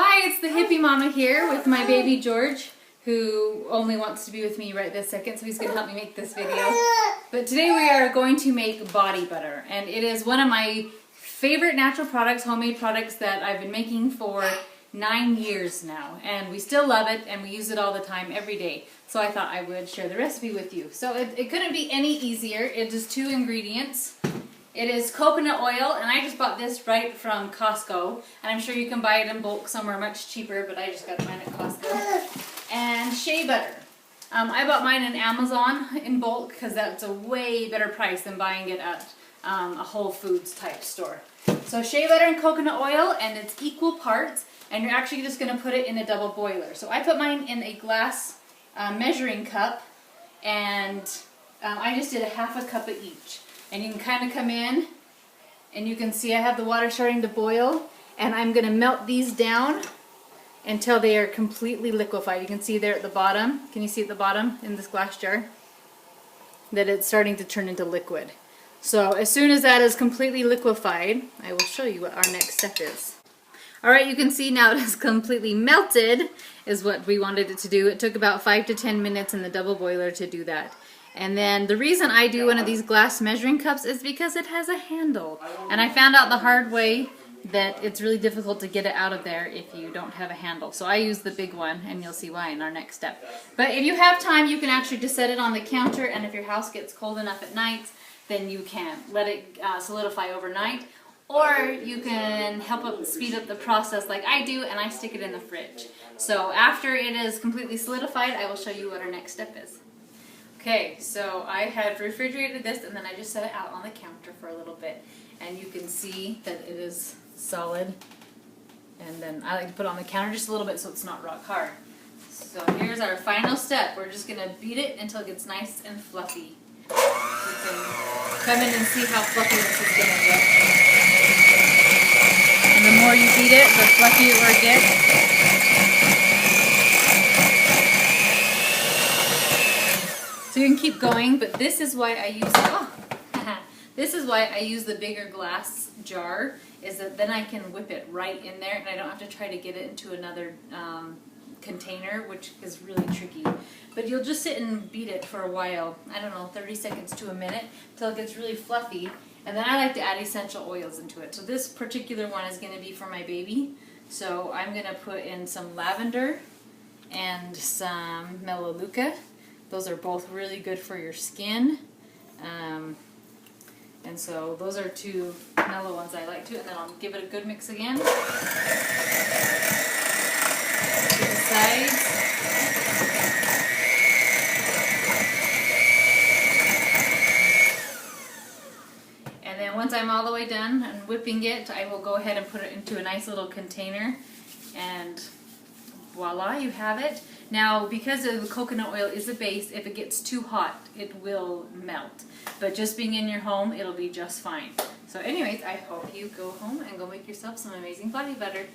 Hi, it's the hippie mama here with my baby George, who only wants to be with me right this second, so he's going to help me make this video. But today we are going to make body butter, and it is one of my favorite natural products, homemade products that I've been making for 9 years now, and we still love it, and we use it all the time, every day. So I thought I would share the recipe with you. So it couldn't be any easier. It's just 2 ingredients. It is coconut oil, and I just bought this right from Costco, and I'm sure you can buy it in bulk somewhere much cheaper, but I just got mine at Costco. And shea butter. I bought mine in Amazon in bulk because that's a way better price than buying it at a Whole Foods type store. So shea butter and coconut oil, and it's equal parts, and you're actually just going to put it in a double boiler. So I put mine in a glass measuring cup, and I just did a half a cup of each. And you can kind of come in, and you can see I have the water starting to boil, and I'm going to melt these down until they are completely liquefied. You can see there at the bottom, can you see at the bottom in this glass jar, that it's starting to turn into liquid. So as soon as that is completely liquefied, I will show you what our next step is. Alright, you can see now it is completely melted, is what we wanted it to do. It took about 5 to 10 minutes in the double boiler to do that. And then the reason I do one of these glass measuring cups is because it has a handle. And I found out the hard way that it's really difficult to get it out of there if you don't have a handle. So I use the big one, and you'll see why in our next step. But if you have time, you can actually just set it on the counter, and if your house gets cold enough at night, then you can let it solidify overnight. Or you can speed up the process like I do, and I stick it in the fridge. So after it is completely solidified, I will show you what our next step is. Okay, so I have refrigerated this, and then I just set it out on the counter for a little bit. And you can see that it is solid. And then I like to put it on the counter just a little bit so it's not rock hard. So here's our final step. We're just going to beat it until it gets nice and fluffy. You can come in and see how fluffy this is going to get. And the more you beat it, the fluffier it gets. So you can keep going, but this is why I use the bigger glass jar, is that then I can whip it right in there, and I don't have to try to get it into another container, which is really tricky. But you'll just sit and beat it for a while, I don't know, 30 seconds to a minute, till it gets really fluffy, and then I like to add essential oils into it. So this particular one is going to be for my baby, so I'm going to put in some lavender and some melaleuca. Those are both really good for your skin. And so those are 2 mellow ones I like to, and then I'll give it a good mix again. To the sides. And then once I'm all the way done and whipping it, I will go ahead and put it into a nice little container, and voila, you have it. Now, because the coconut oil is a base, if it gets too hot, it will melt. But just being in your home, it'll be just fine. So anyways, I hope you go home and go make yourself some amazing body butter.